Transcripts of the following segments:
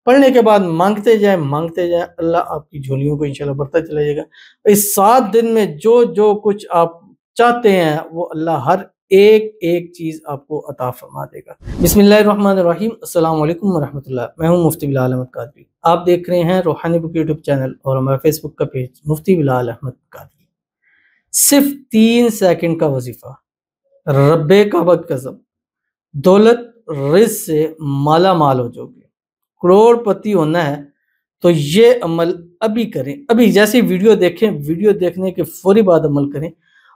پڑھنے کے بعد مانگتے جائیں اللہ آپ کی جھولیوں کو انشاءاللہ بڑھتا چلا جائے گا۔ اس 7 دن میں جو کچھ آپ چاہتے ہیں وہ اللہ ہر ایک چیز آپ کو عطا فرما دے گا۔ بسم اللہ الرحمن الرحیم۔ السلام علیکم ورحمۃ اللہ۔ میں ہوں مفتی بلال احمد قادری۔ آپ دیکھ رہے ہیں روحانی بک یوٹیوب چینل اور ہمارا فیس بک کا پیج مفتی بلال احمد قادری۔ صرف 3 سیکنڈ کا وظیفہ، رب کعبہ کی قسم دولت رزق سے مالا مال ہو جاؤ گے، کروڑ پتی ہونا ہے تو یہ عمل ابھی کریں، ابھی جیسے ویڈیو دیکھیں، ویڈیو دیکھنے کے فوری بعد عمل کریں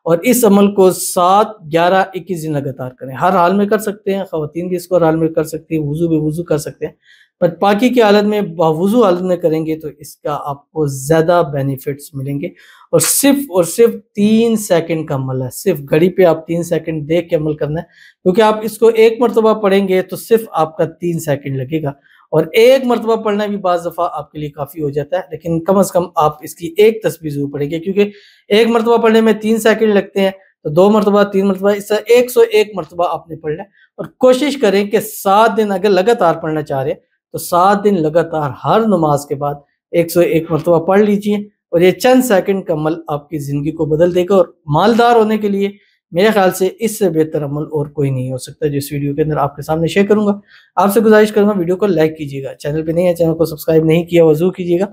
اور اس عمل کو 7 11 21 دن لگاتار کریں۔ ہر حال میں کر سکتے ہیں، خواتین بھی اس کو ہر حال میں کر سکتی ہیں، وضو بے وضو کر سکتے ہیں، پر پاکی کی حالت میں باوضو حالت میں کریں گے تو اس کا آپ کو زیادہ بینیفٹس ملیں گے۔ اور صرف 3 سیکنڈ کا عمل ہے، صرف گھڑی پہ آپ 3 سیکنڈ دیکھ کے عمل کرنا ہے، کیونکہ آپ اس کو ایک مرتبہ پڑھیں گے تو صرف آپ کا 3 سیکنڈ لگے گا، اور ایک مرتبہ پڑھنا بھی بعض دفعہ آپ کے لیے کافی ہو جاتا ہے، لیکن کم از کم آپ اس کی ایک تسبیح ضرور پڑھیں گے، کیونکہ ایک مرتبہ پڑھنے میں 3 سیکنڈ لگتے ہیں، تو 2 مرتبہ 3 مرتبہ اس طرح 101 مرتبہ آپ نے پڑھنا ہے۔ اور کوشش کریں کہ 7 دن اگر لگاتار پڑھنا چاہ رہے ہیں تو 7 دن لگاتار ہر نماز کے بعد 101 مرتبہ پڑھ لیجئے، اور یہ چند سیکنڈ کا عمل آپ کی زندگی کو بدل دے گا۔ اور مالدار ہونے کے لیے میرے خیال سے اس سے بہتر عمل اور کوئی نہیں ہو سکتا، جو اس ویڈیو کے اندر آپ کے سامنے شیئر کروں گا۔ آپ سے گزارش کروں گا ویڈیو کو لائک کیجیے گا، چینل پہ نہیں ہے چینل کو سبسکرائب نہیں کیا وضو کیجیے گا،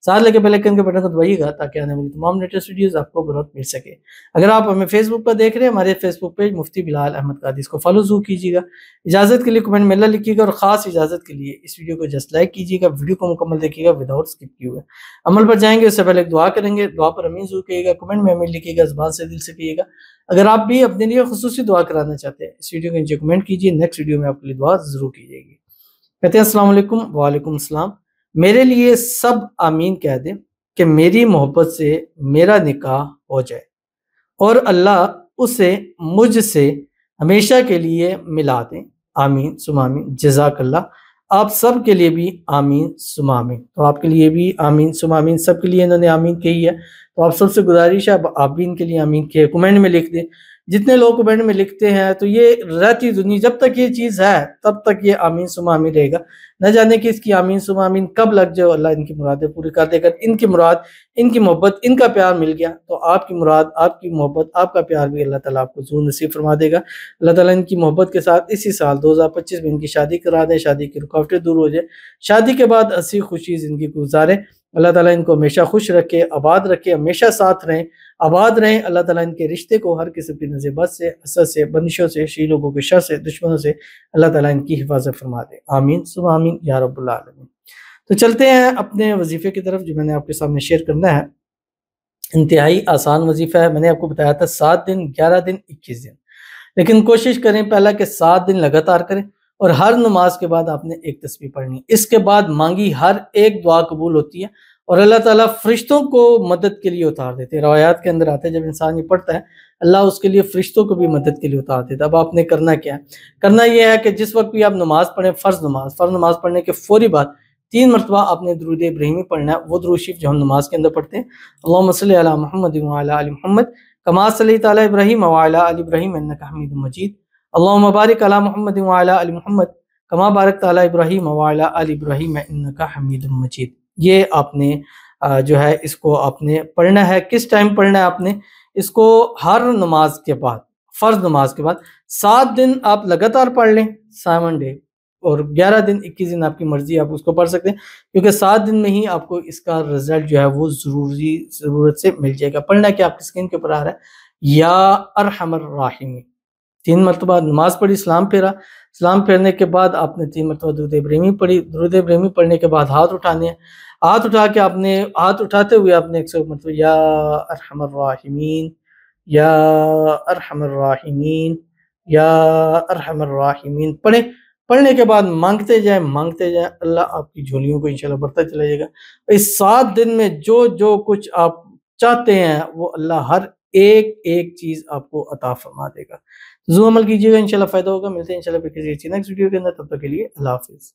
ساتھ لگے بیل آئیکن کے بٹن کو دبائیے گا تاکہ آنے والی تمام لیٹسٹ ویڈیوز آپ کو بروقت مل سکے۔ اگر آپ ہمیں فیس بک پر دیکھ رہے ہیں، ہمارے فیس بک پیج مفتی بلال احمد قادری، اس کو فالو ضرور کیجیے گا۔ اجازت کے لیے کمنٹ میں اللہ لکھیے گا، اور خاص اجازت کے لیے اس ویڈیو کو جسٹ لائک کیجیے گا، ویڈیو کو مکمل دیکھیے گا وداؤٹ اسکپ کیے ہوئے۔ عمل پر جائیں گے اس سے پہلے ایک دعا کریں گے، دعا پر امین ضرور کہیے گا، کمنٹ میں امین لکھیے گا، زبان سے دل سے کہیے گا۔ اگر آپ بھی اپنے لیے خصوصی دعا کرانا چاہتے ہیں اس ویڈیو کے نیچے کمنٹ کیجیے، نیکسٹ ویڈیو میں آپ کے لیے دعا ضرور کی جائے گی۔ کہتے ہیں السلام علیکم، وعلیکم السلام۔ میرے لیے سب آمین کہہ دیں کہ میری محبت سے میرا نکاح ہو جائے، اور اللہ اسے مجھ سے ہمیشہ کے لیے ملا دیں، آمین ثم آمین، جزاک اللہ۔ آپ سب کے لیے بھی آمین ثم آمین۔ تو آپ کے لیے بھی آمین ثم آمین، سب کے لیے انہوں نے آمین کہی ہے، تو آپ سب سے گزارش ہے آپ بھی ان کے لیے آمین کہے، کمنٹ میں لکھ دیں۔ جتنے لوگ کمنٹ میں لکھتے ہیں تو یہ رہتی دنیا، جب تک یہ چیز ہے تب تک یہ آمین ثم آمین رہے گا، نہ جانے کہ اس کی آمین ثم آمین کب لگ جائے، اللہ ان کی مرادیں پوری کر دے گا۔ ان کی مراد، ان کی محبت، ان کا پیار مل گیا تو آپ کی مراد، آپ کی محبت، آپ کا پیار بھی اللہ تعالیٰ آپ کو ضرور نصیب فرما دے گا۔ اللہ تعالیٰ ان کی محبت کے ساتھ اسی سال 2025 میں ان کی شادی کرا دے، شادی کی رکاوٹیں دور ہو جائے، شادی کے بعد ہنسی خوشی زندگی گزارے۔ اللہ تعالیٰ ان کو ہمیشہ خوش رکھے، آباد رکھے، ہمیشہ ساتھ رہیں، آباد رہیں۔ اللہ تعالیٰ ان کے رشتے کو ہر قسم کی نصیبت سے، حسد سے، بندشوں سے، شی لوگوں کے شر سے، دشمنوں سے اللہ تعالیٰ ان کی حفاظت فرما دے، آمین ثم آمین یا رب العالمین۔ تو چلتے ہیں اپنے وظیفے کی طرف جو میں نے آپ کے سامنے شیئر کرنا ہے۔ انتہائی آسان وظیفہ ہے، میں نے آپ کو بتایا تھا 7 دن 11 دن 21 دن، لیکن کوشش کریں پہلا کہ 7 دن لگاتار کریں، اور ہر نماز کے بعد آپ نے ایک تسبیح پڑھنی ہے۔ اس کے بعد مانگی ہر ایک دعا قبول ہوتی ہے، اور اللہ تعالیٰ فرشتوں کو مدد کے لیے اتار دیتے ہیں۔ روایات کے اندر آتے ہیں جب انسان یہ پڑھتا ہے اللہ اس کے لیے فرشتوں کو بھی مدد کے لیے اتار دیتا ہے۔ اب آپ نے کرنا کیا ہے؟ کرنا یہ ہے کہ جس وقت بھی آپ نماز پڑھیں، فرض نماز پڑھنے کے فوری بعد 3 مرتبہ آپ نے درود ابراہیمی پڑھنا ہے، وہ درود شریف جو ہم نماز کے اندر پڑھتے ہیں، اللہم صلی علی محمد وعلی آل محمد کما صلیت علی ابراہیم وعلی آل ابراہیم انک حمید مجید، اللہم بارک علی محمد وعلی آل محمد کما بارکت علی ابراہیم وعلی آل ابراہیم انک حمید مجید۔ یہ آپ نے جو ہے اس کو آپ نے پڑھنا ہے۔ کس ٹائم پڑھنا ہے؟ آپ نے اس کو ہر نماز کے بعد، فرض نماز کے بعد 7 دن آپ لگاتار پڑھ لیں 7 ڈے، اور 11 دن 21 دن آپ کی مرضی، آپ اس کو پڑھ سکتے ہیں، کیونکہ 7 دن میں ہی آپ کو اس کا رزلٹ جو ہے وہ ضرورت سے مل جائے گا۔ پڑھنا کیا آپ کی اسکرین کے اوپر آ رہا ہے، یا ارحم الراحمین، 3 مرتبہ نماز پڑھی، سلام پھیرا، سلام پھیرنے کے بعد آپ نے 3 مرتبہ درود ابراہیمی پڑھی، درود ابراہیمی پڑھنے کے بعد ہاتھ اٹھانے ہیں، ہاتھ اٹھا کے آپ نے، ہاتھ اٹھاتے ہوئے آپ نے 101 مرتبہ یا ارحم الراحمین، یا ارحم الراحمین، یا ارحم الراحمین پڑھیں۔ پڑھنے کے بعد مانگتے جائیں اللہ آپ کی جھولیوں کو انشاءاللہ بڑھتا چلا جائے گا۔ اس 7 دن میں جو کچھ آپ چاہتے ہیں وہ اللہ ہر ایک چیز آپ کو عطا فرما دے گا۔ ضرور عمل کیجیے گا، انشاءاللہ فائدہ ہوگا۔ ملتے ہیں انشاءاللہ پھر کسی نیکسٹ ویڈیو کے اندر، تب تک کے لیے اللہ حافظ۔